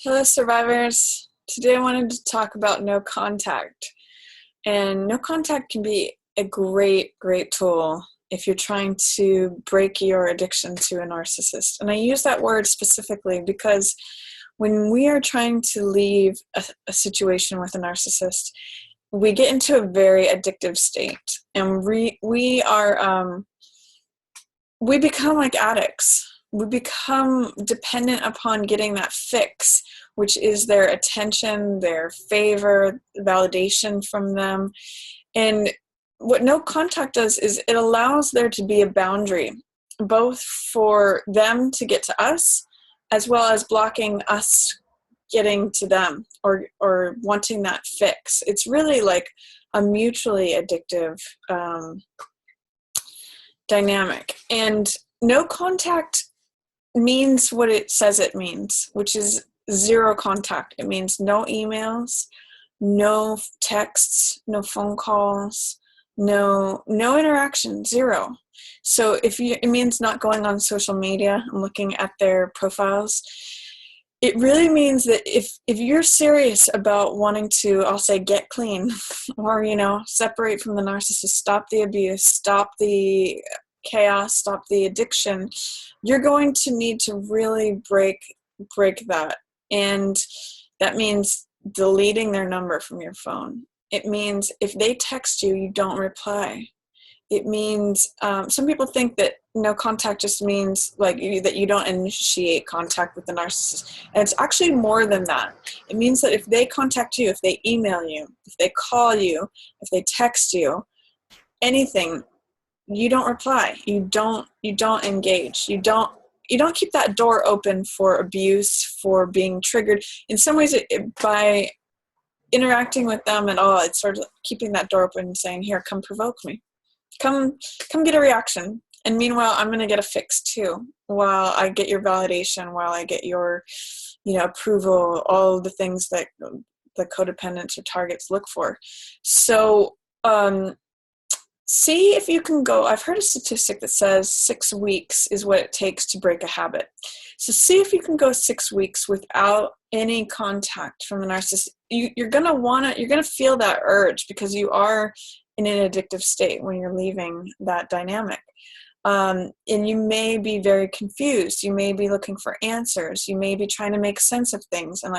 Hello, survivors. Today I wanted to talk about no contact. And no contact can be a great, great tool if you're trying to break your addiction to a narcissist. And I use that word specifically because when we are trying to leave a situation with a narcissist, we get into a very addictive state. And we become like addicts. We become dependent upon getting that fix, which is their attention, their favor, validation from them. And what no contact does is it allows there to be a boundary, both for them to get to us, as well as blocking us getting to them or wanting that fix. It's really like a mutually addictive dynamic. And no contact means what it says it means, which is zero contact. It means no emails, no texts, no phone calls, no interaction, zero. So it means not going on social media and looking at their profiles. It really means that if you're serious about wanting to, I'll say, get clean or, separate from the narcissist, stop the abuse, stop the chaos, stop the addiction, you're going to need to really break that. And that means deleting their number from your phone. It means if they text you, you don't reply. It means some people think that no contact just means that you don't initiate contact with the narcissist. And it's actually more than that. It means that if they contact you, if they email you, if they call you, if they text you, anything, you don't reply. You don't engage. You don't keep that door open for abuse, for being triggered. In some ways, by interacting with them at all, it's sort of keeping that door open and saying, here, come provoke me. Come get a reaction. And meanwhile, I'm going to get a fix too, while I get your validation, while I get your, approval, all of the things that the codependents or targets look for. So, see if you can go. I've heard a statistic that says 6 weeks is what it takes to break a habit. So see if you can go 6 weeks without any contact from the narcissist. You're going to feel that urge because you are in an addictive state when you're leaving that dynamic. And you may be very confused. You may be looking for answers. You may be trying to make sense of things. And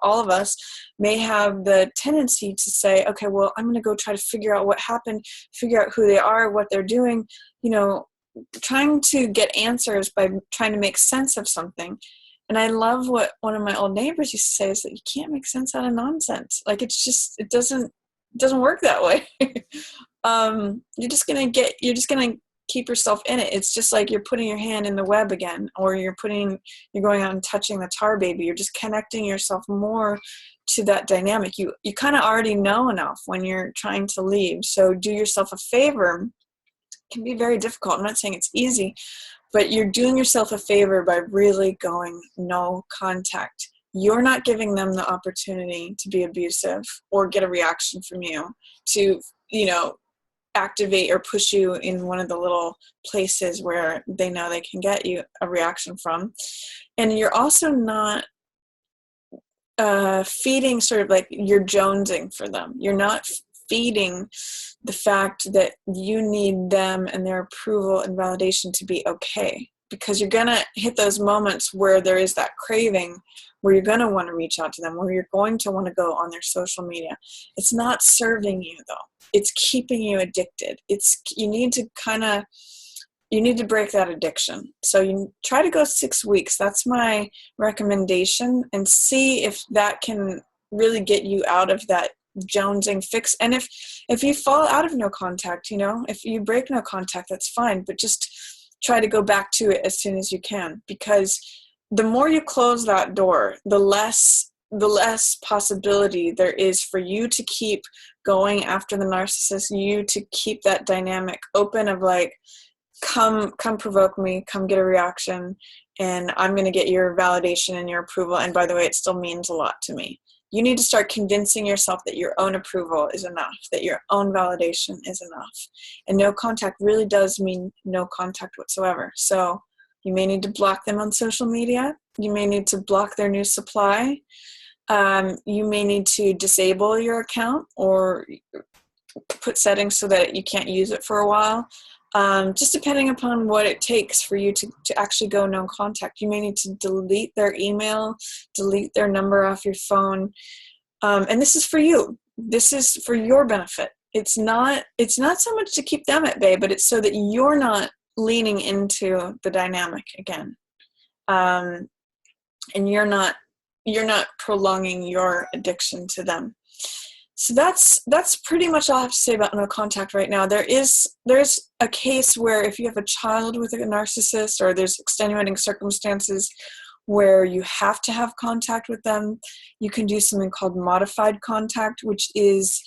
all of us may have the tendency to say, okay, well, I'm going to go try to figure out what happened, figure out who they are, what they're doing, trying to get answers by trying to make sense of something. And I love what one of my old neighbors used to say is that you can't make sense out of nonsense. Like it doesn't work that way. You're just going to keep yourself in it. It's just like you're putting your hand in the web again, or you're going out and touching the tar baby. You're just connecting yourself more to that dynamic. You kind of already know enough when you're trying to leave. So do yourself a favor. It can be very difficult. I'm not saying it's easy, but you're doing yourself a favor by really going no contact. You're not giving them the opportunity to be abusive or get a reaction from you to, activate or push you in one of the little places where they know they can get you a reaction from. And you're also not feeding sort of like you're jonesing for them. You're not feeding the fact that you need them and their approval and validation to be okay, because you're going to hit those moments where there is that craving, where you're going to want to reach out to them, where you're going to want to go on their social media. It's not serving you though. It's keeping you addicted. You need to break that addiction. So you try to go 6 weeks. That's my recommendation, and see if that can really get you out of that jonesing fix. And if you fall out of no contact, if you break no contact, that's fine, but just try to go back to it as soon as you can, because the more you close that door, the less possibility there is for you to keep going after the narcissist, you to keep that dynamic open of like, come provoke me, come get a reaction, and I'm going to get your validation and your approval. And by the way, it still means a lot to me. You need to start convincing yourself that your own approval is enough, that your own validation is enough. And no contact really does mean no contact whatsoever. So You may need to block them on social media. You may need to block their news supply. You may need to disable your account or put settings so that you can't use it for a while. Just depending upon what it takes for you to actually go no contact. You may need to delete their email, delete their number off your phone. And this is for you. This is for your benefit. It's not so much to keep them at bay, but it's so that you're not leaning into the dynamic again. And you're not prolonging your addiction to them. So that's pretty much all I have to say about no contact right now. There's a case where if you have a child with a narcissist, or there's extenuating circumstances where you have to have contact with them, you can do something called modified contact, which is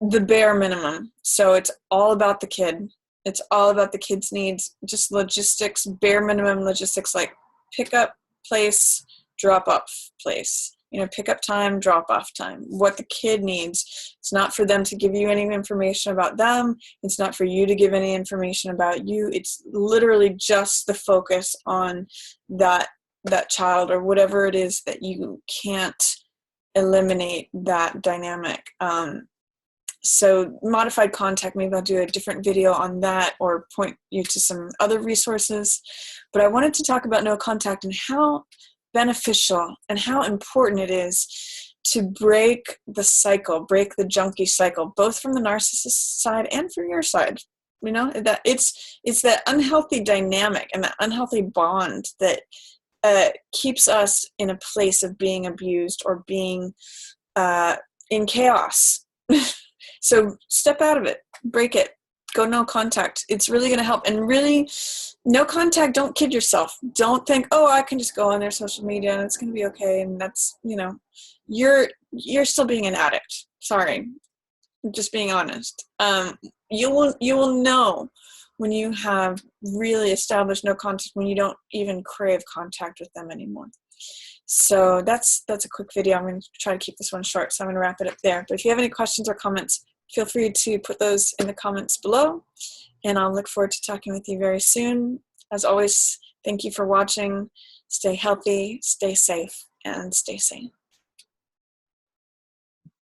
the bare minimum. So it's all about the kid. It's all about the kid's needs, just logistics, bare minimum logistics, like pick up place, drop off place. Pick up time, drop off time, what the kid needs. It's not for them to give you any information about them. It's not for you to give any information about you. It's literally just the focus on that child, or whatever it is that you can't eliminate that dynamic. So modified contact, maybe I'll do a different video on that or point you to some other resources. But I wanted to talk about no contact and how beneficial and how important it is to break the cycle, break the junkie cycle, both from the narcissist side and from your side. That it's that unhealthy dynamic and that unhealthy bond that keeps us in a place of being abused or being in chaos. So step out of it, break it, go no contact. It's really going to help. And really, no contact, don't kid yourself. Don't think, oh, I can just go on their social media and it's going to be okay. And that's, you're still being an addict. Sorry. I'm just being honest. You will know when you have really established no contact, when you don't even crave contact with them anymore. So that's a quick video. I'm going to try to keep this one short, so I'm going to wrap it up there. But if you have any questions or comments, feel free to put those in the comments below, and I'll look forward to talking with you very soon. As always, thank you for watching. Stay healthy, stay safe, and stay sane.